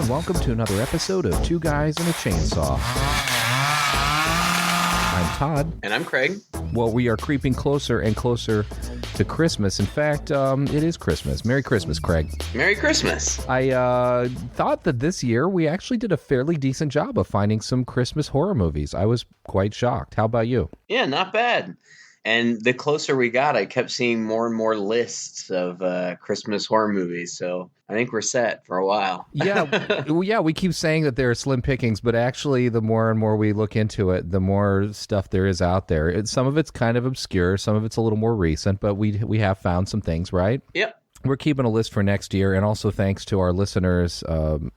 and welcome to another episode of Two Guys and a Chainsaw. I'm Todd. And I'm Craig. Well, we are creeping closer and closer to Christmas. In fact, it is Christmas. Merry Christmas, Craig. Merry Christmas. I thought that this year we actually did a fairly decent job of finding some Christmas horror movies. I was quite shocked. How about you? Yeah, not bad. And the closer we got, I kept seeing more and more lists of Christmas horror movies. So I think we're set for a while. Yeah, we keep saying that there are slim pickings, but actually the more and more we look into it, the more stuff there is out there. Some of it's kind of obscure, some of it's a little more recent, but we have found some things, right? Yep. We're keeping a list for next year, and also thanks to our listeners'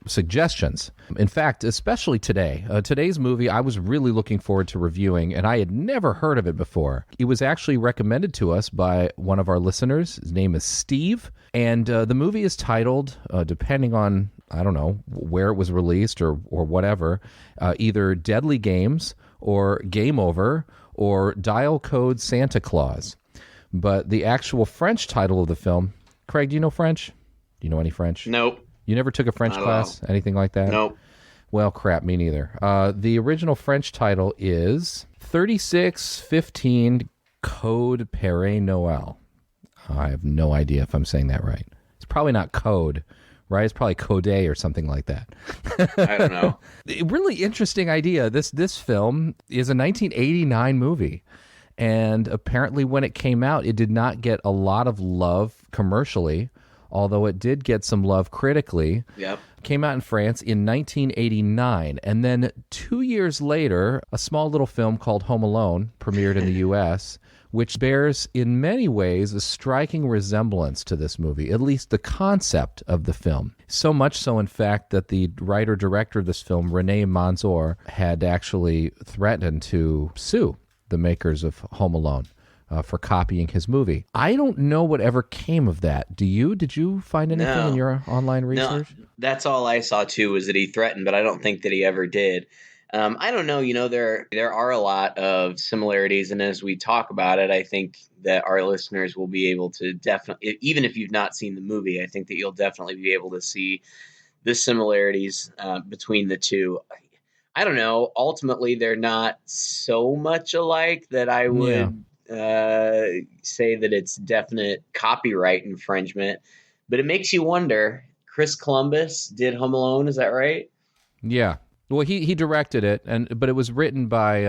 suggestions. In fact, especially today. Today's movie I was really looking forward to reviewing, and I had never heard of it before. It was actually recommended to us by one of our listeners. His name is Steve, and the movie is titled, depending on, I don't know, where it was released or whatever, either Deadly Games or Game Over or Dial Code Santa Claus. But the actual French title of the film... Craig, do you know French? Do you know any French? Nope. You never took a French class? Anything like that? Nope. Well, crap, me neither. The original French title is 3615 Code Père Noël. I have no idea if I'm saying that right. It's probably not code, right? It's probably code or something like that. I don't know. Really interesting idea. This film is a 1989 movie. And apparently when it came out, it did not get a lot of love commercially, although it did get some love critically. Yep. Came out in France in 1989. And then 2 years later, a small little film called Home Alone premiered in the U.S., which bears in many ways a striking resemblance to this movie, at least the concept of the film. So much so, in fact, that the writer-director of this film, René Manzor, had actually threatened to sue the makers of Home Alone for copying his movie. I don't know whatever came of that. Do you? Did you find anything in your online research? No, that's all I saw too, was that he threatened, but I don't think that he ever did. I don't know. There are a lot of similarities, and as we talk about it, I think that our listeners will be able to definitely, even if you've not seen the movie, I think that you'll definitely be able to see the similarities between the two. I don't know. Ultimately, they're not so much alike that I would say that it's definite copyright infringement. But it makes you wonder. Chris Columbus did Home Alone. Is that right? Yeah. Well, he directed it, but it was written by...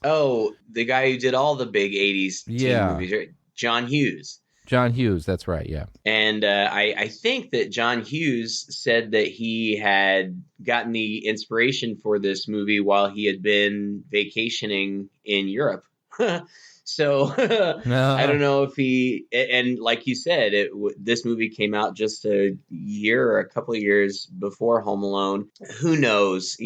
the guy who did all the big 80s teen movies, right? John Hughes. John Hughes, that's right, yeah. And I think that John Hughes said that he had gotten the inspiration for this movie while he had been vacationing in Europe. So I don't know if he, and like you said, this movie came out just a year or a couple of years before Home Alone. Who knows?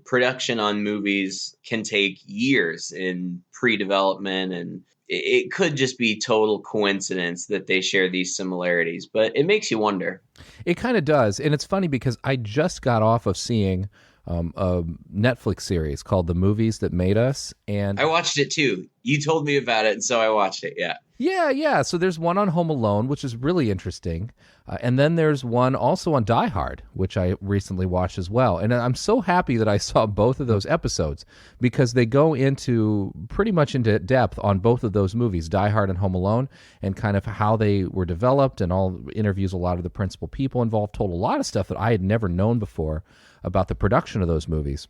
Production on movies can take years in pre-development, and it could just be total coincidence that they share these similarities, but it makes you wonder. It kind of does. And it's funny because I just got off of seeing a Netflix series called The Movies That Made Us. And I watched it too. You told me about it, and so I watched it, yeah. Yeah. So there's one on Home Alone, which is really interesting. And then there's one also on Die Hard, which I recently watched as well. And I'm so happy that I saw both of those episodes because they go pretty much into depth on both of those movies, Die Hard and Home Alone, and kind of how they were developed, and all interviews a lot of the principal people involved, told a lot of stuff that I had never known before about the production of those movies.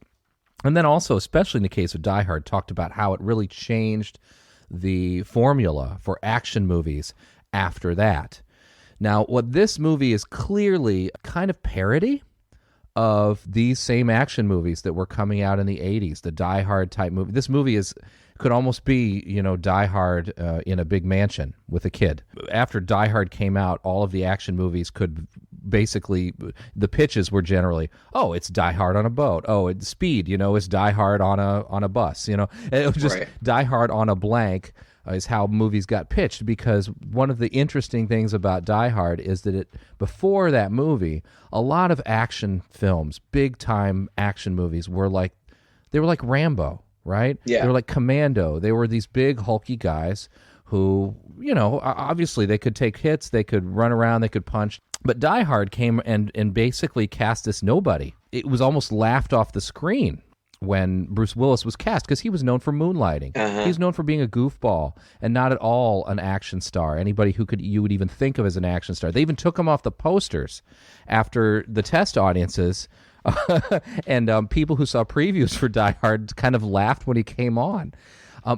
And then also, especially in the case of Die Hard, talked about how it really changed the formula for action movies after that. Now, what this movie is clearly a kind of parody of these same action movies that were coming out in the 80s, the Die Hard type movie. This movie could almost be, Die Hard in a big mansion with a kid. After Die Hard came out, all of the action movies could basically, the pitches were generally, it's Die Hard on a boat. It's Speed, it's Die Hard on a bus, It was just right. Die Hard on a blank is how movies got pitched, because one of the interesting things about Die Hard is that before that movie, a lot of action films, big-time action movies, were like Rambo, right? Yeah. They were like Commando. They were these big, hulky guys who, obviously they could take hits, they could run around, they could punch. But Die Hard came and basically cast this nobody. It was almost laughed off the screen when Bruce Willis was cast because he was known for moonlighting. He was known for being a goofball and not at all an action star, anybody who you would even think of as an action star. They even took him off the posters after the test audiences, and people who saw previews for Die Hard kind of laughed when he came on.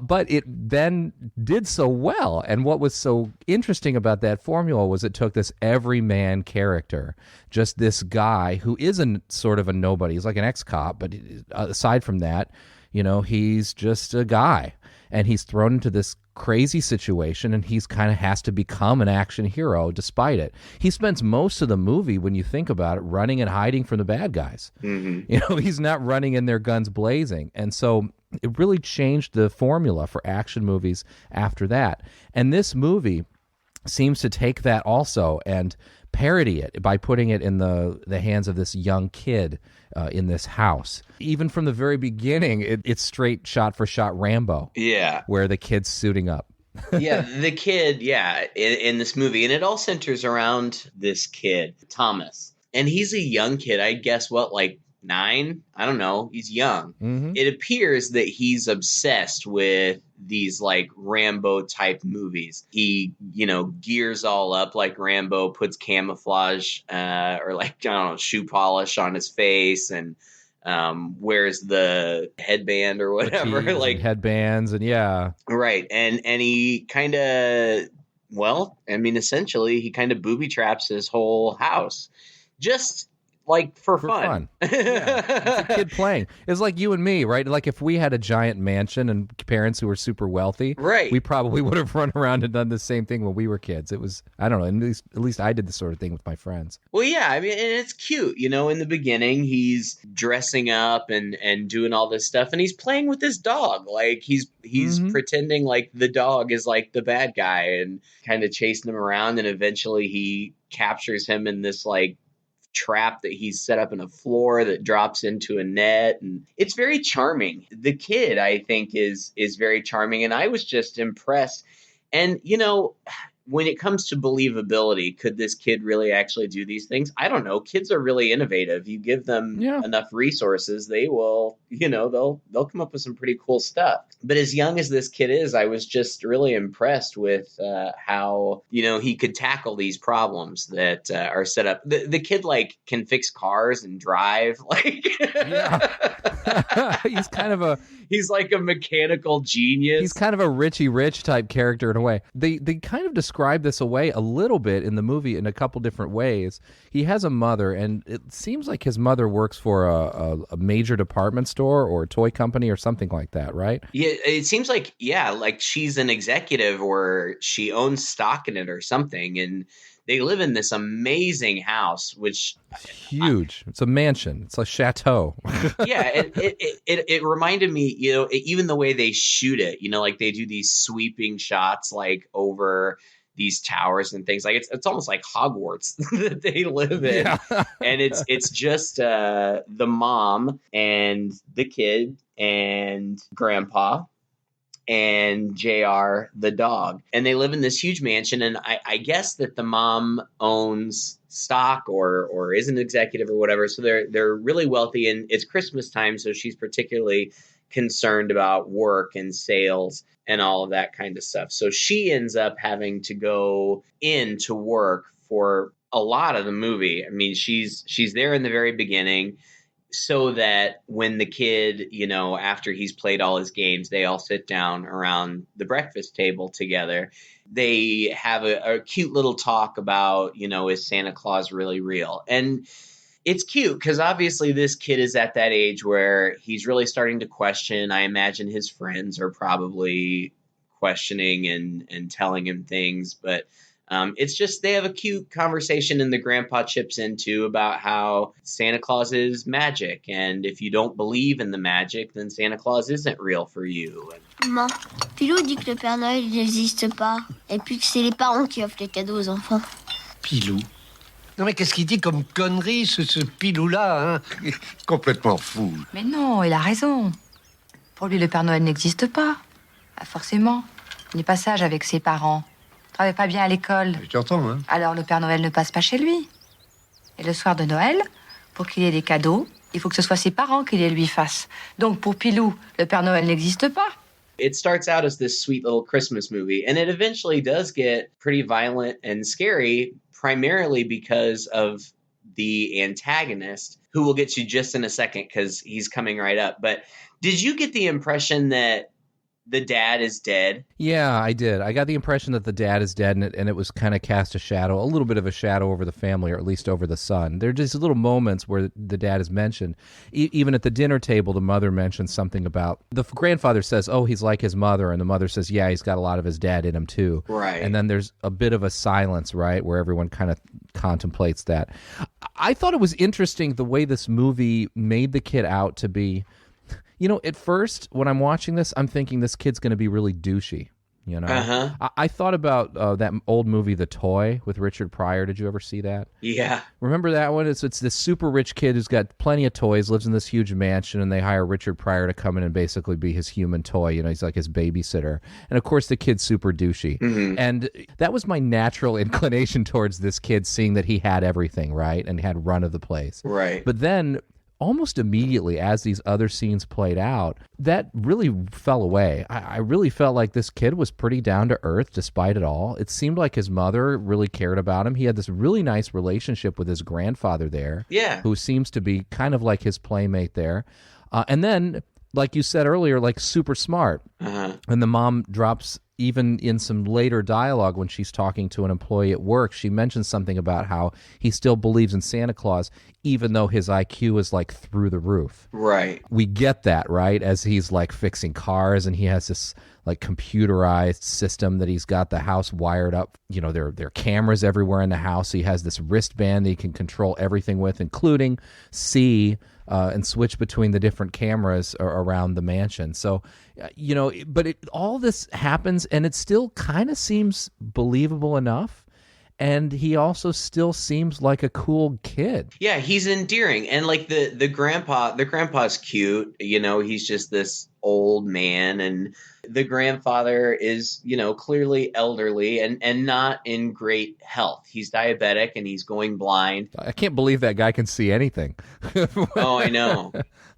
But it then did so well. And what was so interesting about that formula was it took this everyman character, just this guy who isn't sort of a nobody. He's like an ex-cop, but aside from that, he's just a guy. And he's thrown into this crazy situation, and he's kind of has to become an action hero despite it. He spends most of the movie, when you think about it, running and hiding from the bad guys. Mm-hmm. He's not running in there guns blazing. And so it really changed the formula for action movies after that. And this movie seems to take that also and parody it by putting it in the hands of this young kid in this house. Even from the very beginning, it's straight shot-for-shot Rambo. Yeah. Where the kid's suiting up. Yeah, the kid, in this movie. And it all centers around this kid, Thomas. And he's a young kid. I guess, 9? I don't know. He's young. Mm-hmm. It appears that he's obsessed with these Rambo type movies. He, gears all up like Rambo, puts camouflage or shoe polish on his face and wears the headband or whatever. Headbands and yeah. Right. And he kind of, essentially he kind of booby traps his whole house. Just for fun. Yeah. It's a kid playing. It's like you and me, right? Like if we had a giant mansion and parents who were super wealthy, right, we probably would have run around and done the same thing when we were kids. It was, I don't know, at least I did this sort of thing with my friends. Well, yeah, and it's cute. In the beginning, he's dressing up and doing all this stuff, and he's playing with his dog. He's mm-hmm. pretending like the dog is the bad guy and kind of chasing him around, and eventually he captures him in this trap that he's set up in a floor that drops into a net, and it's very charming. The kid, I think, is very charming, and I was just impressed. And when it comes to believability, could this kid really actually do these things? I don't know. Kids are really innovative. You give them enough resources, they will, they'll come up with some pretty cool stuff. But as young as this kid is, I was just really impressed with how, he could tackle these problems that are set up. The kid can fix cars and drive. He's like a mechanical genius. He's kind of a Richie Rich type character in a way. They kind of describe this away a little bit in the movie in a couple different ways. He has a mother, and it seems like his mother works for a major department store or a toy company or something like that, right? Yeah, it seems like she's an executive or she owns stock in it or something, and they live in this amazing house, which it's huge. It's a mansion. It's a chateau. Yeah, it reminded me, even the way they shoot it. They do these sweeping shots over these towers and things. It's almost like Hogwarts that they live in. Yeah. And it's just the mom and the kid and grandpa and JR the dog, and they live in this huge mansion. And I guess that the mom owns stock or is an executive or whatever, so they're really wealthy, and it's Christmas time, so she's particularly concerned about work and sales and all of that kind of stuff. So she ends up having to go in to work for a lot of the movie. I mean, she's there in the very beginning, so that when the kid, after he's played all his games, they all sit down around the breakfast table together. They have a cute little talk about, is Santa Claus really real? And it's cute because obviously this kid is at that age where he's really starting to question. I imagine his friends are probably questioning and telling him things, but it's just they have a cute conversation, and the grandpa chips in too about how Santa Claus is magic, and if you don't believe in the magic, then Santa Claus isn't real for you. Maman, Pilou dit que le Père Noël n'existe pas, et puis que c'est les parents qui offrent les cadeaux aux enfants. Pilou? Non mais qu'est-ce qu'il dit comme connerie, ce Pilou-là, hein? Complètement fou. Mais non, il a raison. Pour lui, le Père Noël n'existe pas. Pas forcément. Il n'est pas sage avec ses parents. Travaille pas bien à l'école. Je t'entends, hein. Alors le Père Noël ne passe pas chez lui. Et le soir de Noël, pour qu'il ait des cadeaux, il faut que ce soit ses parents qui les lui fassent. Donc pour Pilou, le Père Noël n'existe pas. It starts out as this sweet little Christmas movie, and it eventually does get pretty violent and scary, primarily because of the antagonist, who we'll get to just in a second because he's coming right up. But did you get the impression that the dad is dead? Yeah, I did. I got the impression that the dad is dead, and it was kind of cast a little bit of a shadow over the family, or at least over the son. There are just little moments where the dad is mentioned. Even at the dinner table, the mother mentions something about, the grandfather says, oh, he's like his mother, and the mother says, yeah, he's got a lot of his dad in him too. Right. And then there's a bit of a silence, right, where everyone kind of contemplates that. I thought it was interesting the way this movie made the kid out to be. You know, at first, when I'm watching this, I'm thinking this kid's going to be really douchey, you know? Uh-huh. I thought about that old movie, The Toy, with Richard Pryor. Did you ever see that? Yeah. Remember that one? It's this super rich kid who's got plenty of toys, lives in this huge mansion, and they hire Richard Pryor to come in and basically be his human toy. You know, he's like his babysitter. And, of course, the kid's super douchey. Mm-hmm. And that was my natural inclination towards this kid, seeing that he had everything, right, and had run of the place. Right. But then almost immediately as these other scenes played out, that really fell away. I really felt like this kid was pretty down to earth despite it all. It seemed like his mother really cared about him. He had this really nice relationship with his grandfather there, Yeah. who seems to be kind of like his playmate there. And then, like you said earlier, like super smart. Uh-huh. And the mom drops, even in some later dialogue when she's talking to an employee at work, she mentions something about how he still believes in Santa Claus, even though his IQ is like through the roof. Right. We get that, right? As he's like fixing cars and he has this like computerized system that he's got the house wired up. You know, there are cameras everywhere in the house. He has this wristband that he can control everything with, including see and switch between the different cameras around the mansion. So, you know, but all this happens and it still kind of seems believable enough. And he also still seems like a cool kid. Yeah, he's endearing. And like the grandpa's cute. You know, he's just this old man, and the grandfather is, you know, clearly elderly and not in great health. He's diabetic and he's going blind. I can't believe that guy can see anything. Oh, I know.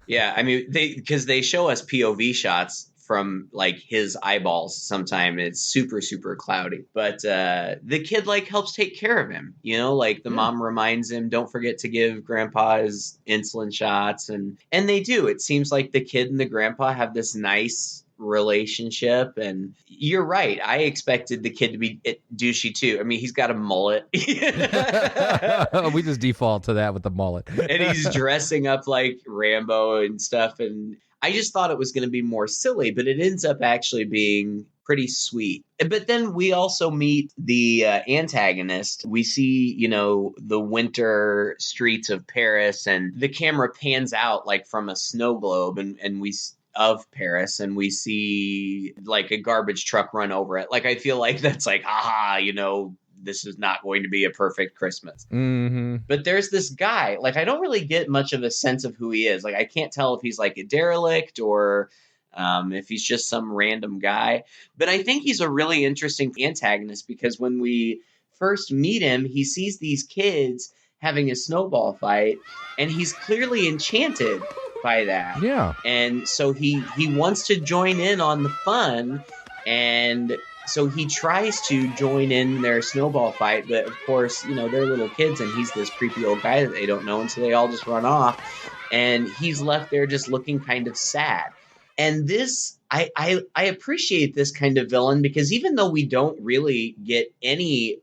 Yeah, I mean, because they show us POV shots from like his eyeballs sometime. It's super, super cloudy. But the kid like helps take care of him. You know, like the mom reminds him, don't forget to give grandpa his insulin shots. And they do. It seems like the kid and the grandpa have this nice relationship. And you're right. I expected the kid to be douchey too. I mean, he's got a mullet. We just default to that with the mullet. And he's dressing up like Rambo and stuff. And I just thought it was going to be more silly, but it ends up actually being pretty sweet. But then we also meet the antagonist. We see, you know, the winter streets of Paris, and the camera pans out like from a snow globe, and we of Paris, and we see like a garbage truck run over it. Like, I feel like that's like, aha, you know, this is not going to be a perfect Christmas. Mm-hmm. But there's this guy, like, I don't really get much of a sense of who he is. Like, I can't tell if he's like a derelict or if he's just some random guy. But I think he's a really interesting antagonist, because when we first meet him, he sees these kids having a snowball fight, and he's clearly enchanted by that. Yeah. And so he wants to join in on the fun, and so he tries to join in their snowball fight, but of course, you know, they're little kids, and he's this creepy old guy that they don't know, and so they all just run off, and he's left there just looking kind of sad. And this, I appreciate this kind of villain, because even though we don't really get any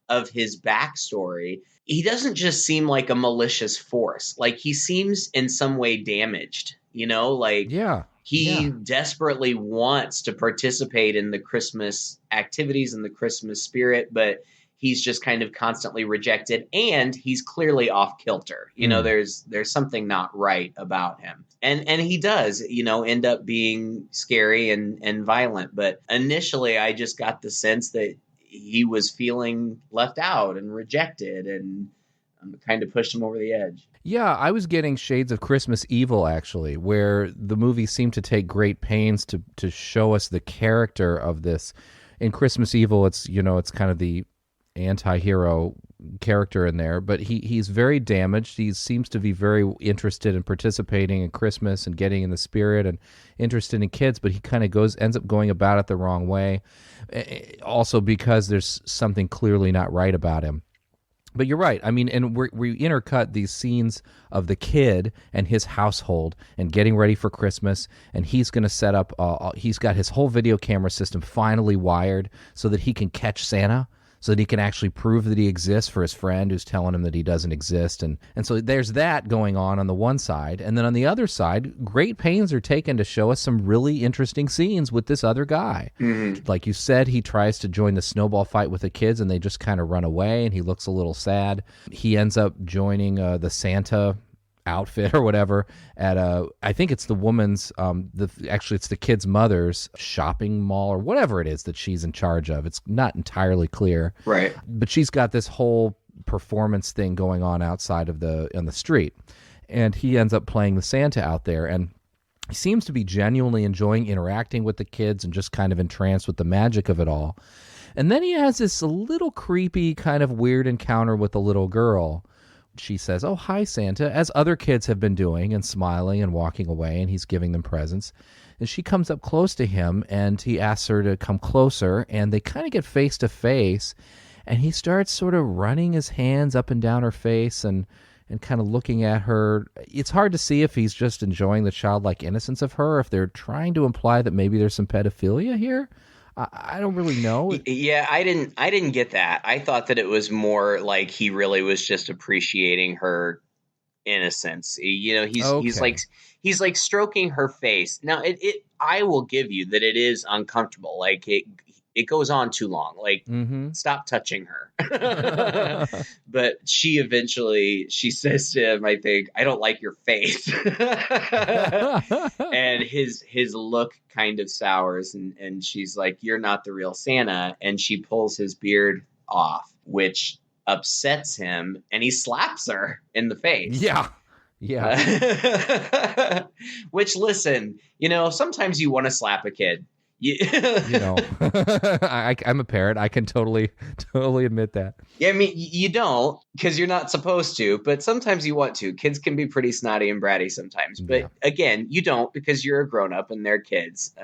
of his backstory, he doesn't just seem like a malicious force. Like, he seems in some way damaged, you know, like, Yeah. he desperately wants to participate in the Christmas activities and the Christmas spirit, but he's just kind of constantly rejected, and he's clearly off kilter. You know, there's something not right about him. And he does, you know, end up being scary and violent. But initially, I just got the sense that he was feeling left out and rejected, and kind of pushed him over the edge. Yeah, I was getting shades of Christmas Evil, actually, where the movie seemed to take great pains to show us the character of this, in Christmas Evil, it's it's kind of the anti-hero character in there, but he's very damaged. He seems to be very interested in participating in Christmas and getting in the spirit and interested in kids, but he kind of ends up going about it the wrong way. Also because there's something clearly not right about him. But you're right. I mean, and we intercut these scenes of the kid and his household and getting ready for Christmas, and he's going to set up, he's got his whole video camera system finally wired so that he can catch Santa, so that he can actually prove that he exists for his friend who's telling him that he doesn't exist. And so there's that going on the one side. And then on the other side, great pains are taken to show us some really interesting scenes with this other guy. Mm-hmm. Like you said, he tries to join the snowball fight with the kids, and they just kind of run away, and he looks a little sad. He ends up joining the Santa outfit or whatever at I think it's the woman's actually it's the kid's mother's shopping mall or whatever it is that she's in charge of. It's not entirely clear, right? But she's got this whole performance thing going on outside of on the street, and he ends up playing the Santa out there, and he seems to be genuinely enjoying interacting with the kids and just kind of entranced with the magic of it all. And then he has this little creepy kind of weird encounter with a little girl. She says, "Oh, hi, Santa," as other kids have been doing, and smiling and walking away, and he's giving them presents. And she comes up close to him, and he asks her to come closer, and they kind of get face to face, and he starts sort of running his hands up and down her face and kind of looking at her. It's hard to see if he's just enjoying the childlike innocence of her, if they're trying to imply that maybe there's some pedophilia here. I don't really know. Yeah, I didn't get that. I thought that it was more like he really was just appreciating her innocence. He's like stroking her face. Now I will give you that it is uncomfortable. Like it goes on too long. Like, stop touching her. But she says to him, I think, "I don't like your face." And his look kind of sours, and she's like, "You're not the real Santa." And she pulls his beard off, which upsets him, and he slaps her in the face. Yeah. Which, listen, sometimes you want to slap a kid. I'm a parent. I can totally admit that. Yeah, I mean, you don't, because you're not supposed to, but sometimes you want to. Kids can be pretty snotty and bratty sometimes. But again, you don't, because you're a grown-up and they're kids.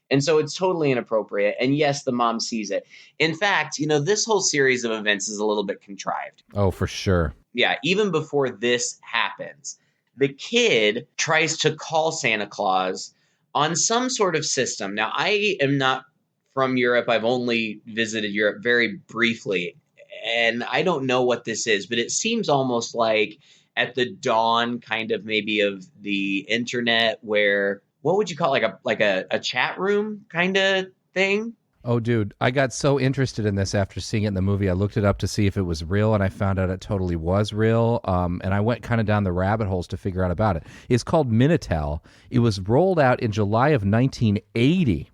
And so it's totally inappropriate. And yes, the mom sees it. In fact, this whole series of events is a little bit contrived. Oh, for sure. Yeah, even before this happens, the kid tries to call Santa Claus on some sort of system. Now, I am not from Europe. I've only visited Europe very briefly, and I don't know what this is, but it seems almost like at the dawn kind of maybe of the internet, where, what would you call it? Like a chat room kind of thing? Oh, dude, I got so interested in this after seeing it in the movie. I looked it up to see if it was real, and I found out it totally was real. And I went kind of down the rabbit holes to figure out about it. It's called Minitel. It was rolled out in July of 1980.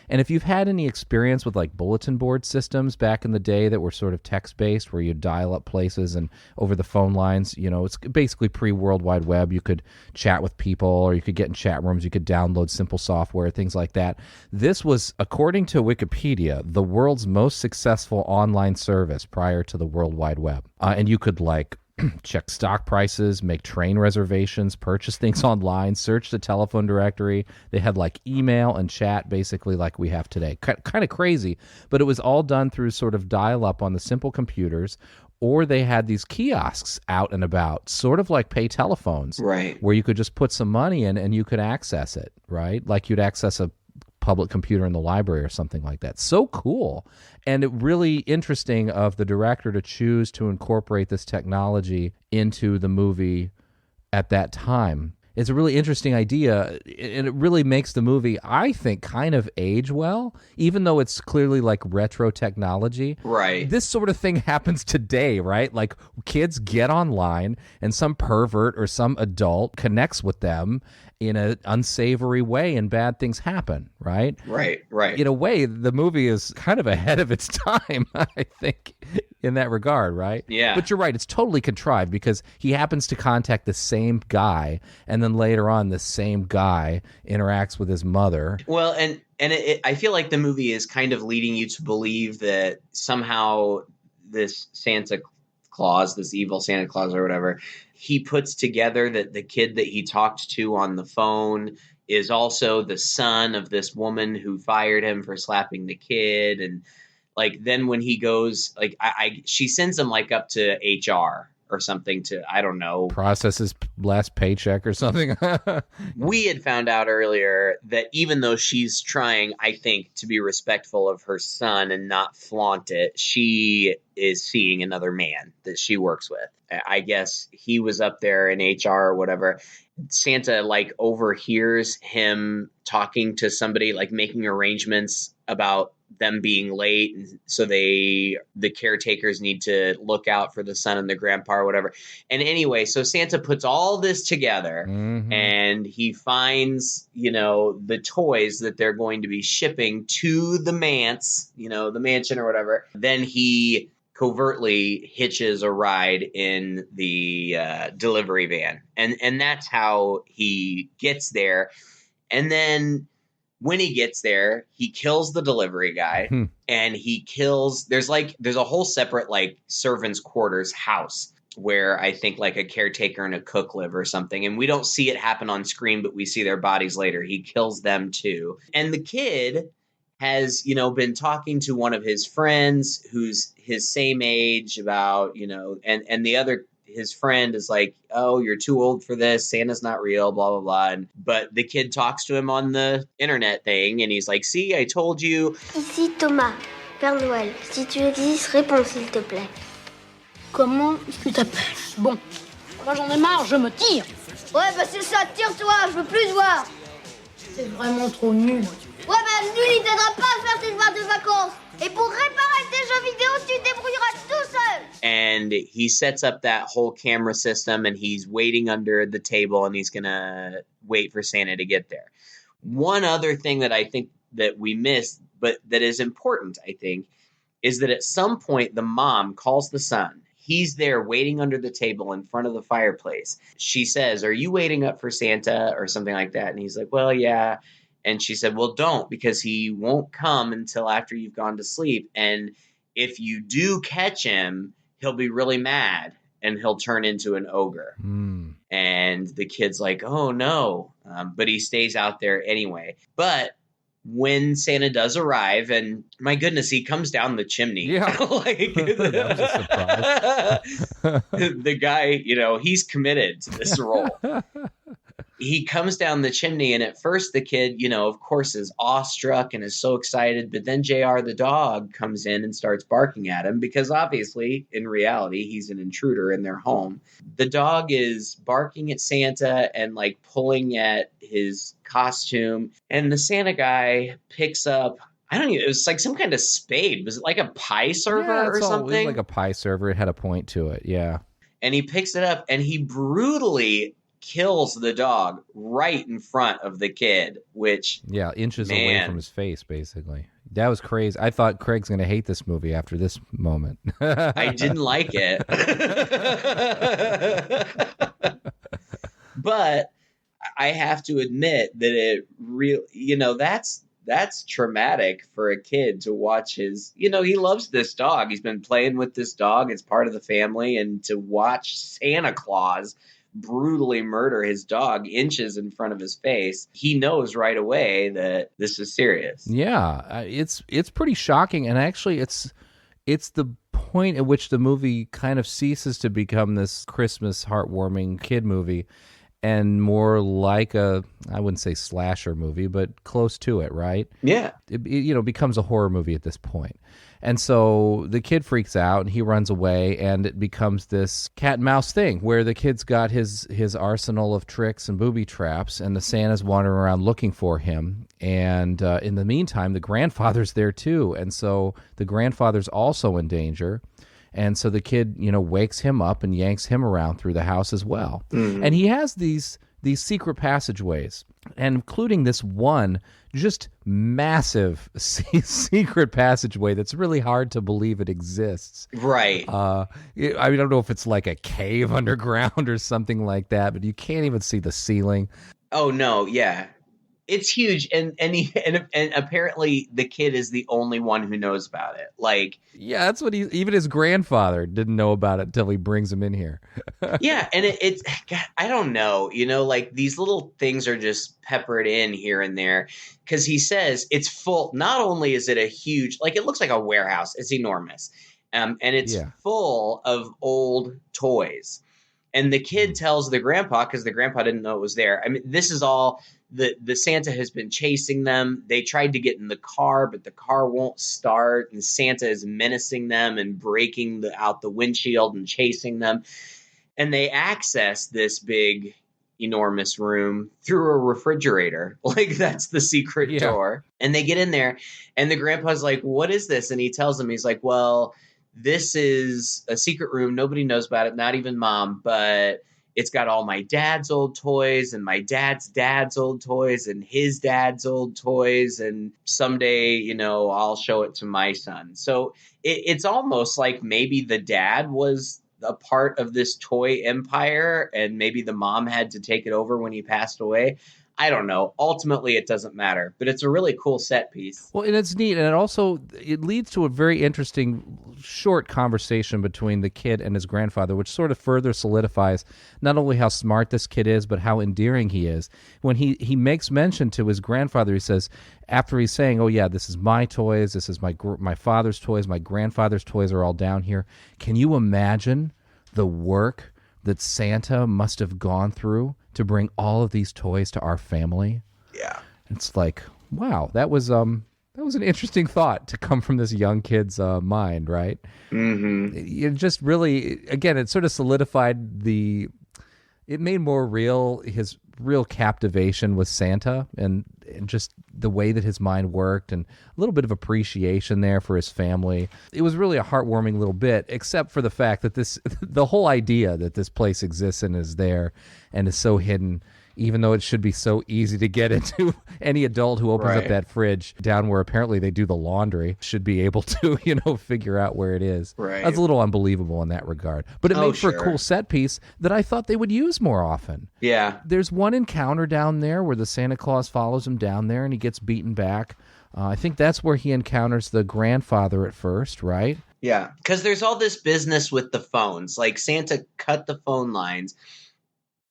And if you've had any experience with like bulletin board systems back in the day that were sort of text-based, where you dial up places and over the phone lines, it's basically pre-World Wide Web. You could chat with people, or you could get in chat rooms. You could download simple software, things like that. This was, according to Wikipedia, the world's most successful online service prior to the World Wide Web. And you could check stock prices, make train reservations, purchase things online, search the telephone directory. They had email and chat basically like we have today. Kind of crazy, but it was all done through sort of dial-up on the simple computers, or they had these kiosks out and about, sort of like pay telephones, right? Where you could just put some money in and you could access it, right? Like you'd access a public computer in the library or something like that. So cool. And it really interesting of the director to choose to incorporate this technology into the movie at that time. It's a really interesting idea, and it really makes the movie, I think, kind of age well, even though it's clearly retro technology. Right. This sort of thing happens today, right? Like kids get online and some pervert or some adult connects with them in an unsavory way, and bad things happen, right? Right. In a way, the movie is kind of ahead of its time, I think. in that regard, right? Yeah. But you're right, it's totally contrived because he happens to contact the same guy, and then later on, the same guy interacts with his mother. Well, I feel like the movie is kind of leading you to believe that somehow this Santa Claus, this evil Santa Claus or whatever, he puts together that the kid that he talked to on the phone is also the son of this woman who fired him for slapping the kid. And like, then when he goes, like, she sends him like up to HR or something to, I don't know, Process his last paycheck or something. we had found out earlier that even though she's trying, I think, to be respectful of her son and not flaunt it, she is seeing another man that she works with. I guess he was up there in HR or whatever. Santa like overhears him talking to somebody, like making arrangements about them being late, and so the caretakers need to look out for the son and the grandpa or whatever. And anyway, so Santa puts all this together, and he finds, the toys that they're going to be shipping to the manse, the mansion or whatever. Then he covertly hitches a ride in the delivery van, and that's how he gets there. And then when he gets there, he kills the delivery guy, and there's a whole separate like servants' quarters house where I think like a caretaker and a cook live or something. And we don't see it happen on screen, but we see their bodies later. He kills them too. And the kid has, been talking to one of his friends who's his same age about, and the other, his friend is like, oh, you're too old for this. Santa's not real, blah, blah, blah. But the kid talks to him on the internet thing, and he's like, see, I told you. Ici Thomas, Père Noël. Si tu existes, réponds s'il te plaît. Comment tu t'appelles? Bon, moi j'en ai marre, je me tire. Ouais, bah c'est ça, tire-toi, je veux plus te voir. C'est vraiment trop nul. Ouais, bah nul, il t'aidera pas à faire tes devoirs de vacances. Et pour réparer tes jeux vidéo, tu te débrouilleras tout seul. And he sets up that whole camera system, and he's waiting under the table, and he's going to wait for Santa to get there. One other thing that I think that we missed, but that is important, I think, is that at some point the mom calls the son. He's there waiting under the table in front of the fireplace. She says, are you waiting up for Santa or something like that? And he's like, well, yeah. And she said, well, don't, because he won't come until after you've gone to sleep. And if you do catch him, he'll be really mad and he'll turn into an ogre. And the kid's like, oh, no. But he stays out there anyway. But when Santa does arrive, and my goodness, he comes down the chimney. Yeah. That was a surprise. The guy, he's committed to this role. He comes down the chimney, and at first the kid, of course, is awestruck and is so excited. But then JR the dog comes in and starts barking at him because obviously, in reality, he's an intruder in their home. The dog is barking at Santa and like pulling at his costume. And the Santa guy picks up, it was like some kind of spade. Was it like a pie server or something? It was like a pie server. It had a point to it. Yeah. And he picks it up and he brutally kills the dog right in front of the kid, which inches away from his face, basically. That was crazy. I thought Craig's going to hate this movie after this moment. I didn't like it. But I have to admit that it really, that's traumatic for a kid to watch his, he loves this dog. He's been playing with this dog. It's part of the family. And to watch Santa Claus brutally murder his dog inches in front of his face, he knows right away that this is serious. Yeah, it's pretty shocking, and actually it's the point at which the movie kind of ceases to become this Christmas heartwarming kid movie and more like I wouldn't say slasher movie, but close to it, right? Yeah. It becomes a horror movie at this point. And so the kid freaks out and he runs away, and it becomes this cat and mouse thing where the kid's got his arsenal of tricks and booby traps, and the Santa's wandering around looking for him. And in the meantime, the grandfather's there too. And so the grandfather's also in danger. And so the kid, wakes him up and yanks him around through the house as well. And he has these these secret passageways, and including this one just massive secret passageway that's really hard to believe it exists. Right. I don't know if it's like a cave underground or something like that, but you can't even see the ceiling. Oh no, yeah. It's huge, and apparently the kid is the only one who knows about it. Like, yeah, that's what even his grandfather didn't know about it until he brings him in here. yeah, and it's God, I don't know, like these little things are just peppered in here and there, because he says it's full. Not only is it a huge, like it looks like a warehouse, it's enormous, and it's full of old toys. And the kid tells the grandpa, because the grandpa didn't know it was there. I mean, this is all. The Santa has been chasing them. They tried to get in the car, but the car won't start. And Santa is menacing them and breaking out the windshield and chasing them. And they access this big, enormous room through a refrigerator. Like, that's the secret door. And they get in there, and the grandpa's like, what is this? And he tells them, he's like, well, this is a secret room. Nobody knows about it, not even Mom, but it's got all my dad's old toys and my dad's old toys and his dad's old toys. And someday, I'll show it to my son. So it's almost like maybe the dad was a part of this toy empire and maybe the mom had to take it over when he passed away. I don't know. Ultimately, it doesn't matter, but it's a really cool set piece. Well, and it's neat, and it leads to a very interesting short conversation between the kid and his grandfather, which sort of further solidifies not only how smart this kid is, but how endearing he is. When he makes mention to his grandfather, he says, after he's saying, oh yeah, this is my toys, this is my father's toys, my grandfather's toys are all down here. Can you imagine the work that Santa must have gone through to bring all of these toys to our family? Yeah. It's like, wow, that was an interesting thought to come from this young kid's mind, right? Mm-hmm. It just really, again, it sort of solidified it made more real his real captivation with Santa and just the way that his mind worked, and a little bit of appreciation there for his family. It was really a heartwarming little bit, except for the fact that the whole idea that this place exists and is there and is so hidden, even though it should be so easy to get into. Any adult who opens up that fridge down where apparently they do the laundry should be able to, figure out where it is. Right. That's a little unbelievable in that regard. But it made for a cool set piece that I thought they would use more often. Yeah. There's one encounter down there where the Santa Claus follows him down there and he gets beaten back. I think that's where he encounters the grandfather at first, right? Yeah, because there's all this business with the phones. Like, Santa cut the phone lines,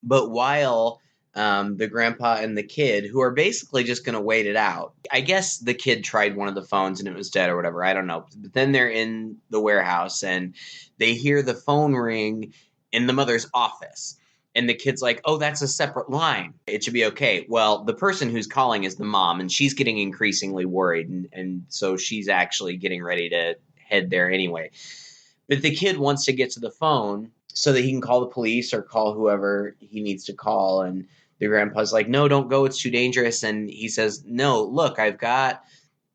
but while the grandpa and the kid, who are basically just going to wait it out. I guess the kid tried one of the phones and it was dead or whatever. I don't know. But then they're in the warehouse and they hear the phone ring in the mother's office. And the kid's like, oh, that's a separate line. It should be okay. Well, the person who's calling is the mom, and she's getting increasingly worried. And so she's actually getting ready to head there anyway. But the kid wants to get to the phone so that he can call the police or call whoever he needs to call. And the grandpa's like, no, don't go. It's too dangerous. And he says, no, look, I've got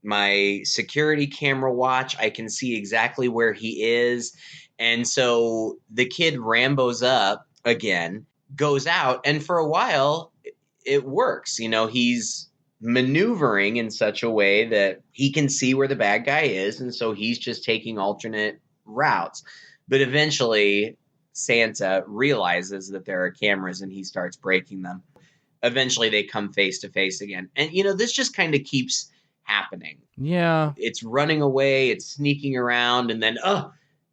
my security camera watch. I can see exactly where he is. And so the kid Rambos up again, goes out. And for a while, it works. He's maneuvering in such a way that he can see where the bad guy is. And so he's just taking alternate routes. But eventually, Santa realizes that there are cameras and he starts breaking them. Eventually they come face to face again. And, this just kind of keeps happening. Yeah. It's running away. It's sneaking around. And then,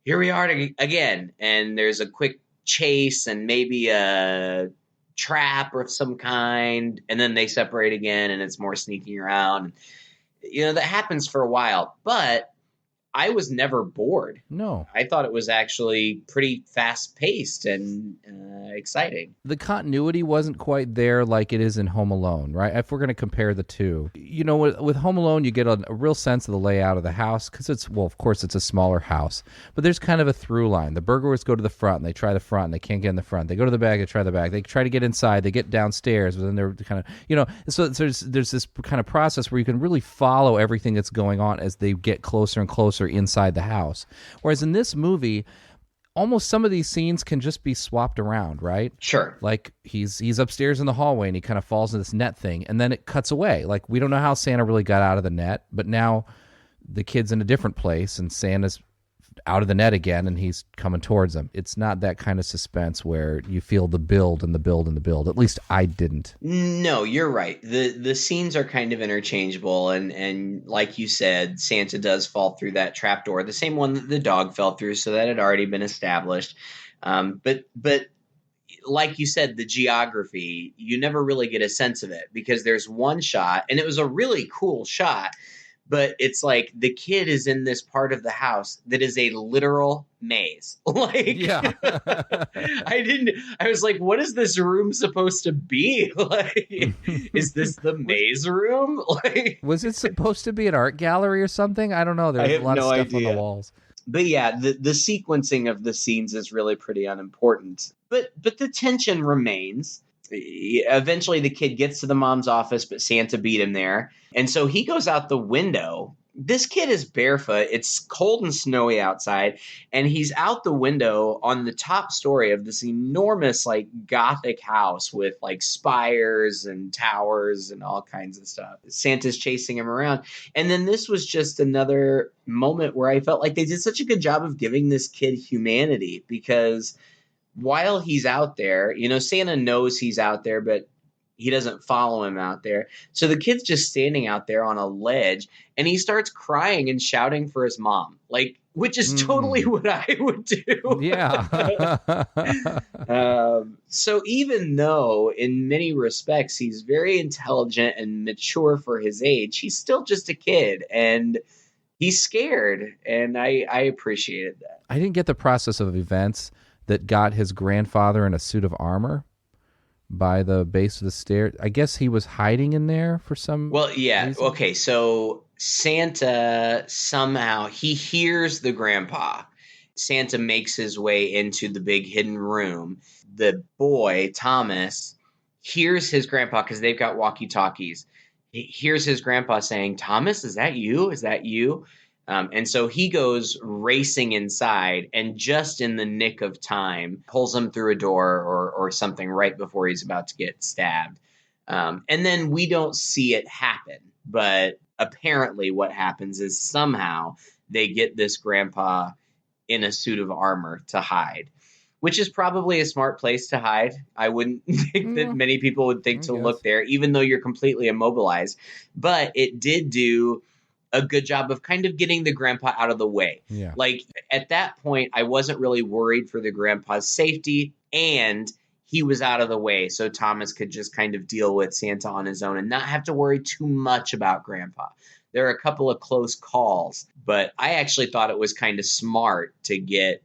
here we are again. And there's a quick chase and maybe a trap of some kind. And then they separate again and it's more sneaking around. That happens for a while. But I was never bored. No. I thought it was actually pretty fast-paced and exciting. The continuity wasn't quite there like it is in Home Alone, right? If we're going to compare the two. With Home Alone, you get a real sense of the layout of the house because of course, it's a smaller house. But there's kind of a through line. The burglars go to the front, and they try the front, and they can't get in the front. They go to the back, they try the back. They try to get inside, they get downstairs, but then they're kind of, so there's this kind of process where you can really follow everything that's going on as they get closer and closer inside the house. Whereas in this movie, almost some of these scenes can just be swapped around, right? Sure. Like he's upstairs in the hallway and he kind of falls in this net thing, and then it cuts away. Like we don't know how Santa really got out of the net, but now the kid's in a different place and Santa's out of the net again and he's coming towards him. It's not that kind of suspense where you feel the build and the build and the build. At least I didn't. No, you're right. The scenes are kind of interchangeable, and like you said, Santa does fall through that trapdoor, the same one that the dog fell through, so that had already been established. But like you said, the geography, you never really get a sense of it because there's one shot, and it was a really cool shot. But it's like the kid is in this part of the house that is a literal maze. Like, Yeah. I was like, what is this room supposed to be? Like, is this the maze room? Like, Was it supposed to be an art gallery or something? I don't know. I There's have a lot no of stuff on idea. the walls. But yeah, the sequencing of the scenes is really pretty unimportant. But the tension remains. Eventually the kid gets to the mom's office, but Santa beat him there. And so he goes out the window. This kid is barefoot. It's cold and snowy outside. And he's out the window on the top story of this enormous, like, Gothic house with, like, spires and towers and all kinds of stuff. Santa's chasing him around. And then this was just another moment where I felt like they did such a good job of giving this kid humanity, because while he's out there, you know, Santa knows he's out there, but he doesn't follow him out there. So the kid's just standing out there on a ledge, and he starts crying and shouting for his mom, like, which is totally what I would do. Yeah. So even though in many respects he's very intelligent and mature for his age, he's still just a kid, and he's scared, and I appreciated that. I didn't get the process of events that got his grandfather in a suit of armor by the base of the stairs. I guess he was hiding in there for some reason. Okay, so Santa somehow, he hears the grandpa. Santa makes his way into the big hidden room. The boy, Thomas, hears his grandpa, because they've got walkie-talkies. He hears his grandpa saying, "Thomas, is that you? Is that you?" And so he goes racing inside, and just in the nick of time, pulls him through a door or something right before he's about to get stabbed. And then we don't see it happen. But apparently what happens is somehow they get this grandpa in a suit of armor to hide, which is probably a smart place to hide. I wouldn't think that many people would think to look there, even though you're completely immobilized. But it did do a good job of kind of getting the grandpa out of the way. Yeah. Like at that point, I wasn't really worried for the grandpa's safety, and he was out of the way. So Thomas could just kind of deal with Santa on his own and not have to worry too much about grandpa. There are a couple of close calls, but I actually thought it was kind of smart to get,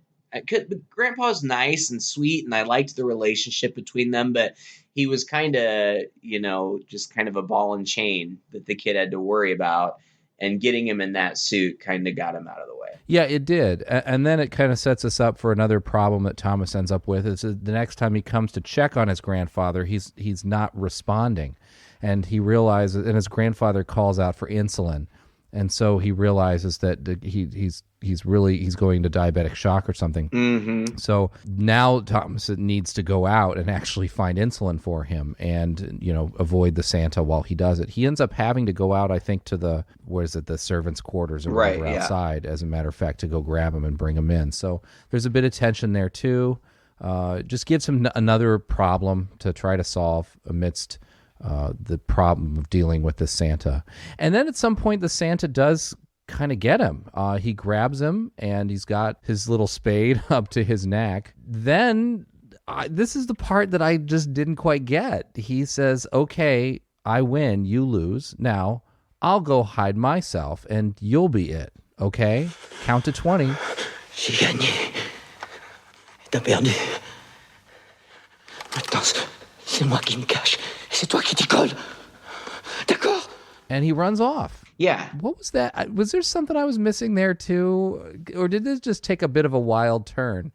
grandpa's nice and sweet, and I liked the relationship between them, but he was kind of, you know, just kind of a ball and chain that the kid had to worry about. And getting him in that suit kind of got him out of the way. Yeah, it did. And then it kind of sets us up for another problem that Thomas ends up with. Is the next time he comes to check on his grandfather, he's not responding. And he realizes, and his grandfather calls out for insulin. And so he realizes that he's going to diabetic shock or something. Mm-hmm. So now Thomas needs to go out and actually find insulin for him, and avoid the Santa while he does it. He ends up having to go out, I think, to the servants' quarters or whatever outside, as a matter of fact, to go grab him and bring him in. So there's a bit of tension there too. Just gives him another problem to try to solve amidst the problem of dealing with the Santa. And then at some point the Santa does kind of get him. He grabs him, and he's got his little spade up to his neck. Then this is the part that I just didn't quite get. He says, "Okay, I win, you lose. Now I'll go hide myself and you'll be it. Okay? Count to 20. J'ai gagné. T'as perdu. Maintenant, c'est moi qui me cache. C'est toi qui t'y colle. D'accord? And he runs off. Yeah. What was that? Was there something I was missing there too? Or did this just take a bit of a wild turn?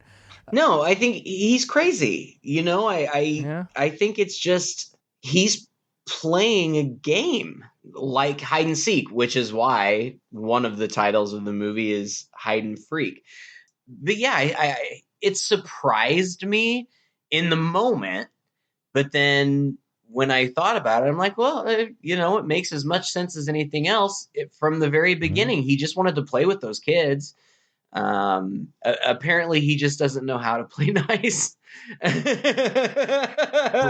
No, I think he's crazy. I think it's just he's playing a game like hide and seek, which is why one of the titles of the movie is Hide and Freak. But yeah, it surprised me in the moment, but then when I thought about it, I'm like, well, it makes as much sense as anything else. From the very beginning, he just wanted to play with those kids. Apparently he just doesn't know how to play nice. For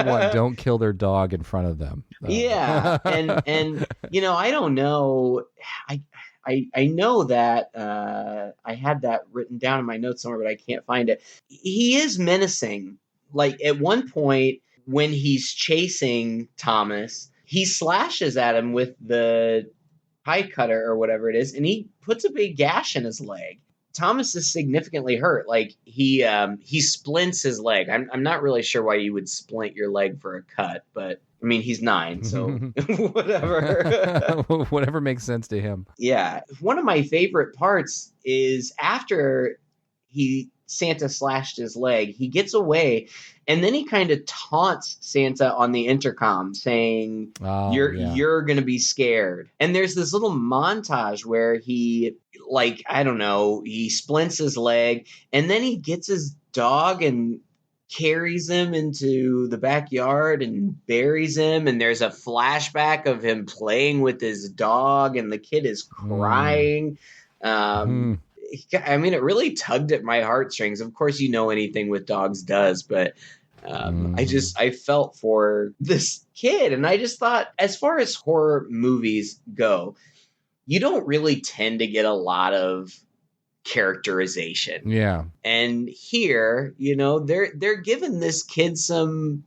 one, don't kill their dog in front of them. Yeah. And I don't know. I know that I had that written down in my notes somewhere, but I can't find it. He is menacing. Like at one point when he's chasing Thomas, he slashes at him with the pie cutter or whatever it is, and he puts a big gash in his leg. Thomas is significantly hurt. Like he splints his leg. I'm not really sure why you would splint your leg for a cut, but I mean, he's 9, so whatever. Whatever makes sense to him. Yeah. One of my favorite parts is after Santa slashed his leg, he gets away, and then he kind of taunts Santa on the intercom saying, you're going to be scared. And there's this little montage where he, he splints his leg, and then he gets his dog and carries him into the backyard and buries him, and there's a flashback of him playing with his dog, and the kid is crying. I mean, it really tugged at my heartstrings. Of course, anything with dogs does, but I felt for this kid, and I just thought, as far as horror movies go, you don't really tend to get a lot of characterization. Yeah. And here, they're giving this kid some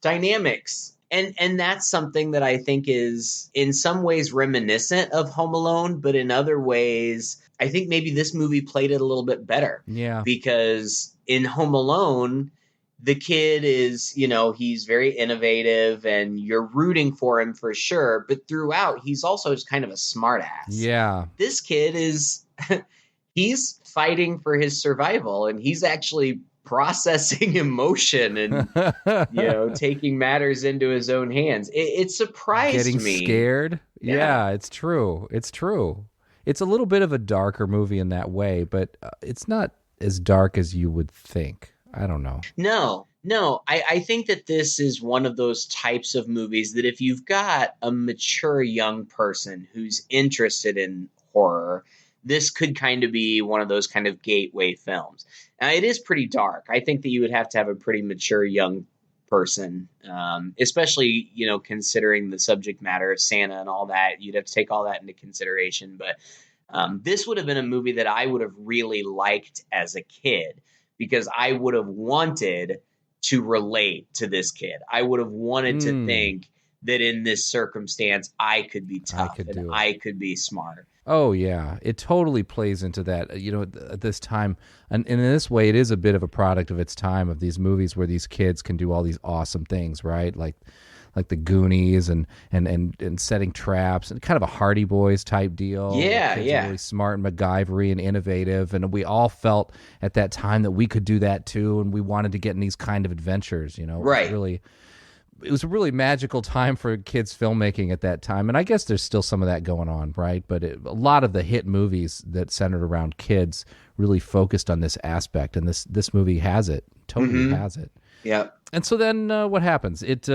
dynamics. And that's something that I think is in some ways reminiscent of Home Alone, but in other ways, I think maybe this movie played it a little bit better. Yeah. Because in Home Alone, the kid is, he's very innovative and you're rooting for him for sure. But throughout, he's also just kind of a smartass. Yeah. This kid is, he's fighting for his survival, and he's actually processing emotion and taking matters into his own hands. It surprised me. Getting scared. Yeah, it's true. It's a little bit of a darker movie in that way, but it's not as dark as you would think. I don't know. No. I think that this is one of those types of movies that if you've got a mature young person who's interested in horror, this could kind of be one of those kind of gateway films. Now, it is pretty dark. I think that you would have to have a pretty mature young person, especially, considering the subject matter of Santa and all that. You'd have to take all that into consideration. But this would have been a movie that I would have really liked as a kid, because I would have wanted to relate to this kid. I would have wanted to think that in this circumstance, I could be tough and I could be smart. Oh, yeah. It totally plays into that. At this time, and in this way, it is a bit of a product of its time, of these movies where these kids can do all these awesome things, right? Like the Goonies and setting traps, and kind of a Hardy Boys type deal. Yeah, the kids are really smart and MacGyvery and innovative, and we all felt at that time that we could do that too, and we wanted to get in these kind of adventures. Right. It was a really magical time for kids filmmaking at that time, and I guess there's still some of that going on, right? But a lot of the hit movies that centered around kids really focused on this aspect, and this movie has it, totally has it. Yeah. And so then what happens? It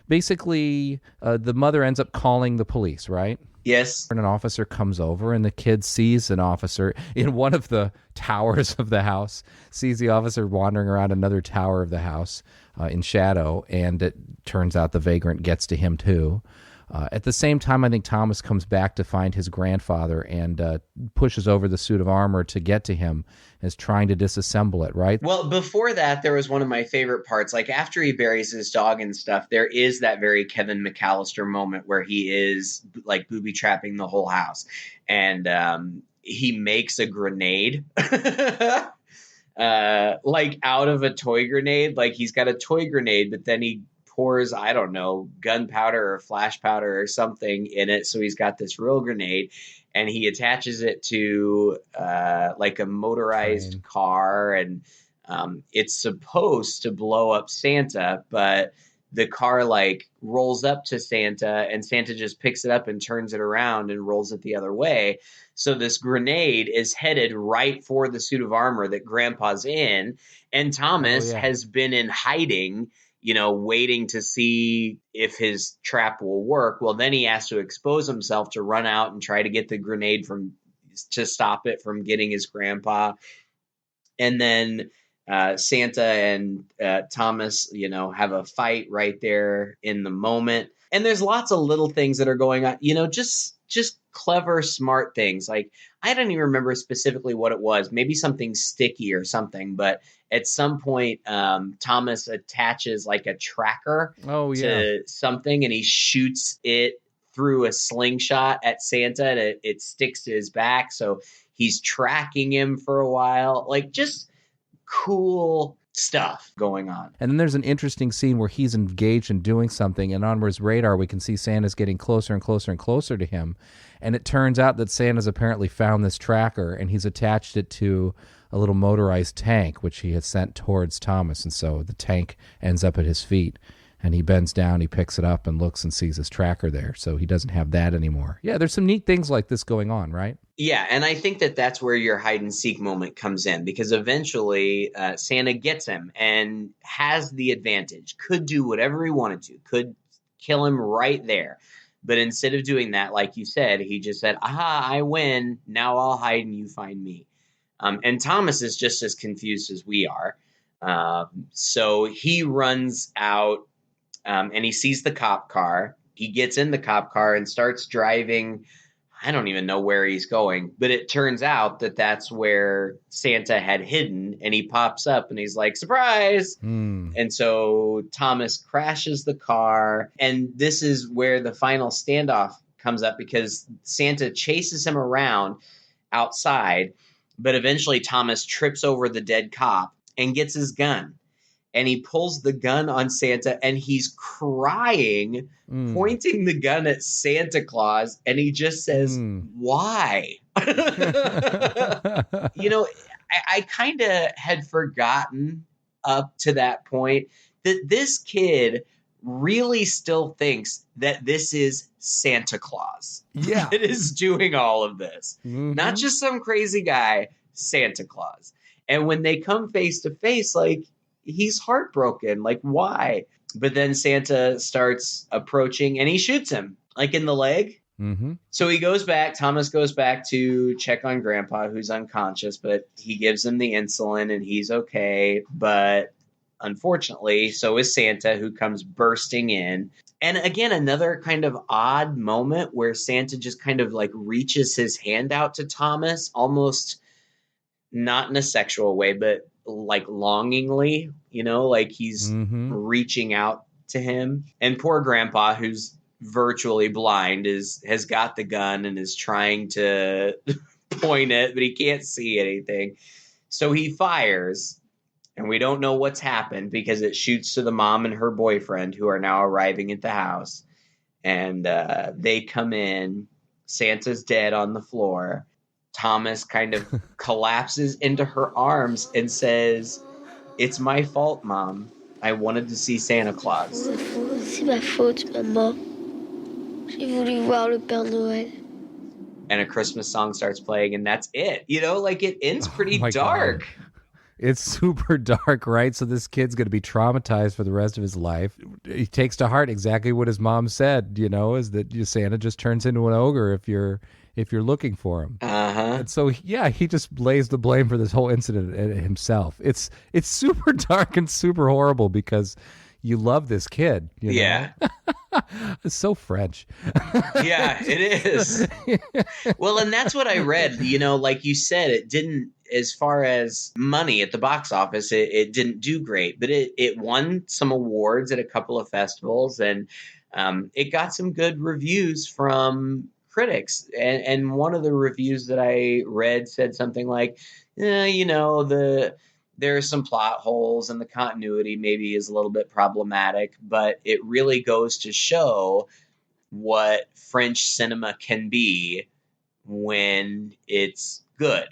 basically, the mother ends up calling the police, right? Yes. And an officer comes over, and the kid sees an officer in one of the towers of the house, sees the officer wandering around another tower of the house in shadow, and it turns out the vagrant gets to him too. At the same time, I think Thomas comes back to find his grandfather and pushes over the suit of armor to get to him, as trying to disassemble it, right? Well, before that, there was one of my favorite parts. Like, after he buries his dog and stuff, there is that very Kevin McAllister moment where he is, like, booby-trapping the whole house. And he makes a grenade. Like, out of a toy grenade. Like, he's got a toy grenade, but then he pours, I don't know, gunpowder or flash powder or something in it. So he's got this real grenade, and he attaches it to like a motorized car, and it's supposed to blow up Santa, but the car like rolls up to Santa, and Santa just picks it up and turns it around and rolls it the other way. So this grenade is headed right for the suit of armor that Grandpa's in, and Thomas has been in hiding, waiting to see if his trap will work. Well, then he has to expose himself to run out and try to get the grenade to stop it from getting his grandpa. And then Santa and Thomas, have a fight right there in the moment. And there's lots of little things that are going on, just clever, smart things. Like, I don't even remember specifically what it was, maybe something sticky or something. But at some point, Thomas attaches like a tracker to something, and he shoots it through a slingshot at Santa, and it sticks to his back. So he's tracking him for a while. Like, just cool stuff going on. And then there's an interesting scene where he's engaged in doing something, and on his radar we can see Santa's getting closer and closer and closer to him. And it turns out that Santa's apparently found this tracker, and he's attached it to a little motorized tank, which he has sent towards Thomas. And so the tank ends up at his feet, and he bends down, he picks it up and looks and sees his tracker there. So he doesn't have that anymore. Yeah, there's some neat things like this going on, right? Yeah, and I think that's where your hide and seek moment comes in, because eventually Santa gets him and has the advantage, could do whatever he wanted to, could kill him right there. But instead of doing that, like you said, he just said, aha, I win, now I'll hide and you find me. And Thomas is just as confused as we are. So he runs out and he sees the cop car. He gets in the cop car and starts driving. I don't even know where he's going, but it turns out that that's where Santa had hidden, and he pops up and he's like, surprise. And so Thomas crashes the car, and this is where the final standoff comes up, because Santa chases him around outside, but eventually Thomas trips over the dead cop and gets his gun. And he pulls the gun on Santa, and he's crying, pointing the gun at Santa Claus, and he just says, why? I kind of had forgotten up to that point that this kid really still thinks that this is Santa Claus. Yeah. That is doing all of this. Not just some crazy guy, Santa Claus. And when they come face to face, like, he's heartbroken. Like, why? But then Santa starts approaching and he shoots him, like, in the leg. So he goes back. Thomas goes back to check on Grandpa, who's unconscious, but he gives him the insulin and he's okay. But unfortunately, so is Santa, who comes bursting in. And again, another kind of odd moment where Santa just kind of like reaches his hand out to Thomas, almost not in a sexual way, but like longingly, like he's reaching out to him. And poor Grandpa, who's virtually blind, has got the gun and is trying to point it, but he can't see anything. So he fires, and we don't know what's happened because it shoots to the mom and her boyfriend, who are now arriving at the house. And they come in. Santa's dead on the floor. Thomas kind of collapses into her arms and says, "It's my fault, Mom. I wanted to see Santa Claus." C'est ma faute, maman. J'ai voulu voir le Père Noël. And a Christmas song starts playing, and that's it. Like, it ends pretty dark. God. It's super dark, right? So this kid's going to be traumatized for the rest of his life. He takes to heart exactly what his mom said, is that Santa just turns into an ogre if you're looking for him. And so, he just lays the blame for this whole incident at himself. It's super dark and super horrible because you love this kid. Yeah. It's so French. Yeah, it is. Well, and that's what I read. Like you said, it didn't, as far as money at the box office, it didn't do great, but it won some awards at a couple of festivals, and it got some good reviews from critics. And one of the reviews that I read said something like, there are some plot holes and the continuity maybe is a little bit problematic, but it really goes to show what French cinema can be when it's good.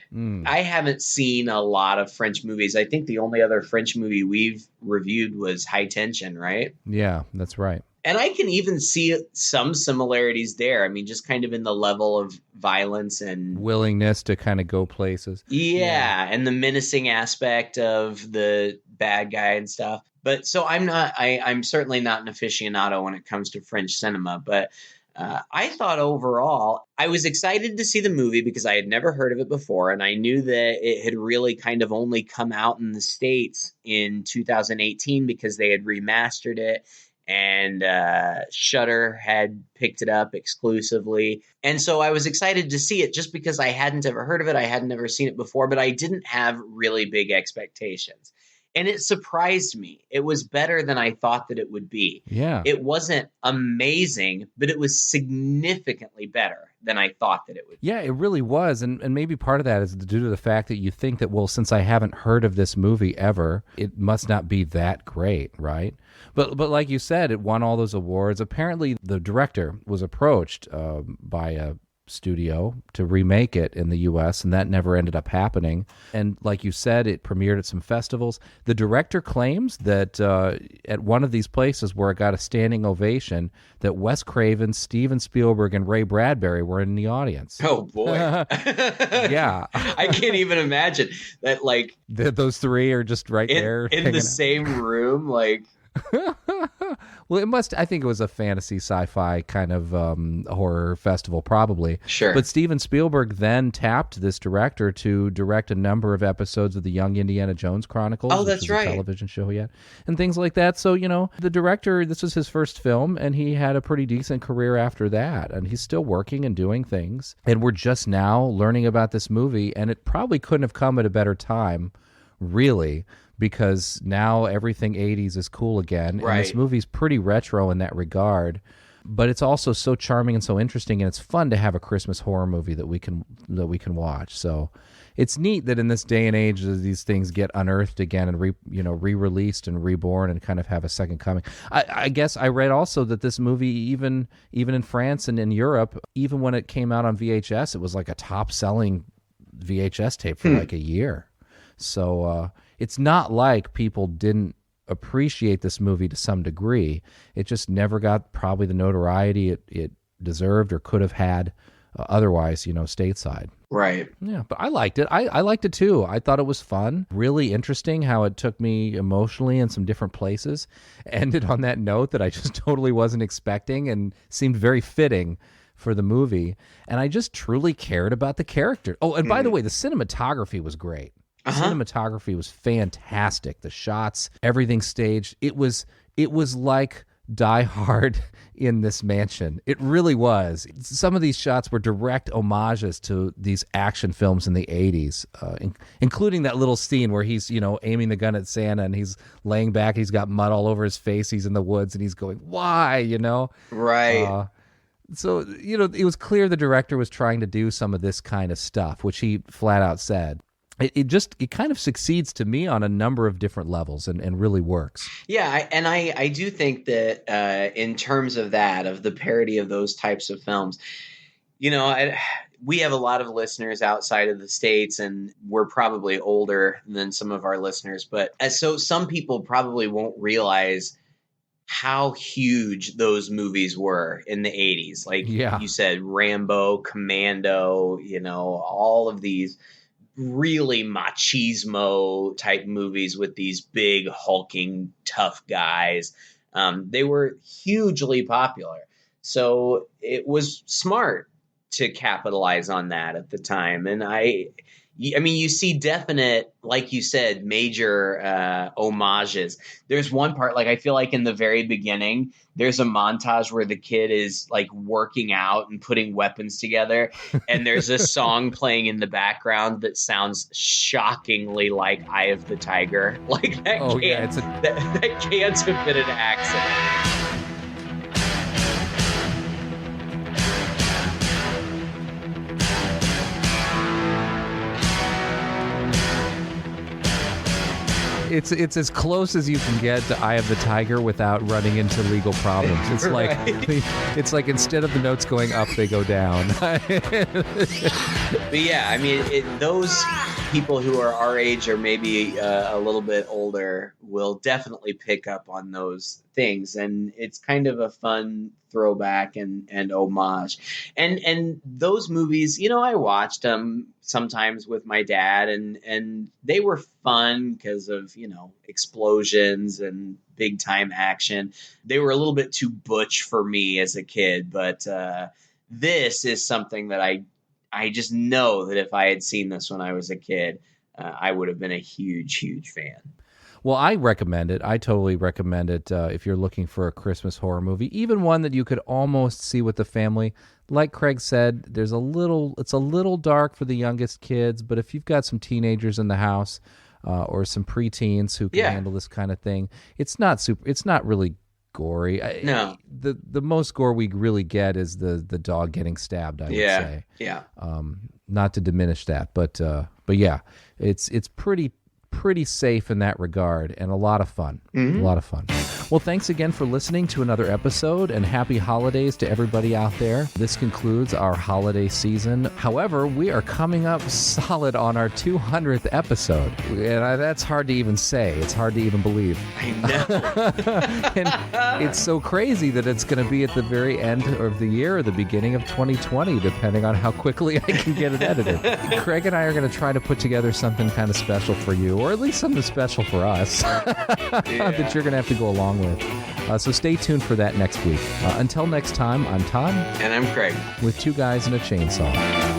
I haven't seen a lot of French movies. I think the only other French movie we've reviewed was High Tension, right? Yeah, that's right. And I can even see some similarities there. I mean, just kind of in the level of violence and willingness to kind of go places. Yeah, and the menacing aspect of the bad guy and stuff. But so I'm certainly not an aficionado when it comes to French cinema, but I thought overall, I was excited to see the movie because I had never heard of it before, and I knew that it had really kind of only come out in the States in 2018 because they had remastered it, and Shudder had picked it up exclusively. And so I was excited to see it just because I hadn't ever heard of it. I hadn't ever seen it before, but I didn't have really big expectations. And it surprised me. It was better than I thought that it would be. Yeah. It wasn't amazing, but it was significantly better than I thought that it would be. Yeah, it really was. And maybe part of that is due to the fact that you think that, well, since I haven't heard of this movie ever, it must not be that great, right? But like you said, it won all those awards. Apparently, the director was approached by a studio to remake it in the U.S., and that never ended up happening. And like you said, it premiered at some festivals. The director claims that at one of these places where it got a standing ovation, that Wes Craven, Steven Spielberg, and Ray Bradbury were in the audience. Oh, boy. Yeah. I can't even imagine that, like... those three are just right there. In the same room, like... Well, I think it was a fantasy sci-fi kind of horror festival, probably. Sure. But Steven Spielberg then tapped this director to direct a number of episodes of the Young Indiana Jones Chronicles. Oh, that's which is right. a television show he had, and things like that. So, the director, this was his first film, and he had a pretty decent career after that. And he's still working and doing things. And we're just now learning about this movie, and it probably couldn't have come at a better time, really, because now everything 80s is cool again. Right. And this movie's pretty retro in that regard, but it's also so charming and so interesting, and it's fun to have a Christmas horror movie that we can watch. So it's neat that in this day and age these things get unearthed again and re-released and reborn and kind of have a second coming. I guess I read also that this movie, even in France and in Europe, even when it came out on VHS, it was like a top-selling VHS tape for like a year. So it's not like people didn't appreciate this movie to some degree. It just never got probably the notoriety it deserved or could have had otherwise, stateside. Right. Yeah, but I liked it. I liked it too. I thought it was fun, really interesting how it took me emotionally in some different places. Ended on that note that I just totally wasn't expecting and seemed very fitting for the movie. And I just truly cared about the character. Oh, and by the way, the cinematography was great. The cinematography was fantastic. The shots, everything staged. It was like Die Hard in this mansion. It really was. Some of these shots were direct homages to these action films in the 80s, including that little scene where he's, aiming the gun at Santa and he's laying back. He's got mud all over his face. He's in the woods and he's going, why, Right. So, it was clear the director was trying to do some of this kind of stuff, which he flat out said. It kind of succeeds to me on a number of different levels and really works. Yeah, I do think that in terms of that, of the parody of those types of films, we have a lot of listeners outside of the States, and we're probably older than some of our listeners. But so some people probably won't realize how huge those movies were in the 80s. Like you said, Rambo, Commando, all of these really machismo type movies with these big hulking tough guys. They were hugely popular. So it was smart to capitalize on that at the time. And I mean, you see definite, like you said, major homages. There's one part, like I feel like in the very beginning, there's a montage where the kid is like working out and putting weapons together, and there's a song playing in the background that sounds shockingly like "Eye of the Tiger." Like that that can't have been an accident. It's as close as you can get to Eye of the Tiger without running into legal problems. It's like it's like instead of the notes going up, they go down. But yeah, I mean, those people who are our age or maybe a little bit older will definitely pick up on those things, and it's kind of a fun throwback and homage. And those movies, I watched them sometimes with my dad, and they were fun because of explosions and big time action. They were a little bit too butch for me as a kid, but this is something that I just know that if I had seen this when I was a kid, I would have been a huge fan. Well, I recommend it. I totally recommend it if you're looking for a Christmas horror movie, even one that you could almost see with the family. Like Craig said, it's a little dark for the youngest kids, but if you've got some teenagers in the house or some preteens who can handle this kind of thing, it's not really gory. No. The most gore we really get is the dog getting stabbed, I would say. Yeah. Not to diminish that, but yeah, it's pretty safe in that regard, and a lot of fun. Mm-hmm. A lot of fun. Well, thanks again for listening to another episode, and happy holidays to everybody out there. This concludes our holiday season. However, we are coming up solid on our 200th episode, and that's hard to even say. It's hard to even believe. I know. And it's so crazy that it's going to be at the very end of the year or the beginning of 2020, depending on how quickly I can get it edited. Craig and I are going to try to put together something kind of special for you, or at least something special for us that you're going to have to go along with. So stay tuned for that next week. Until next time, I'm Todd. And I'm Craig. With Two Guys and a Chainsaw.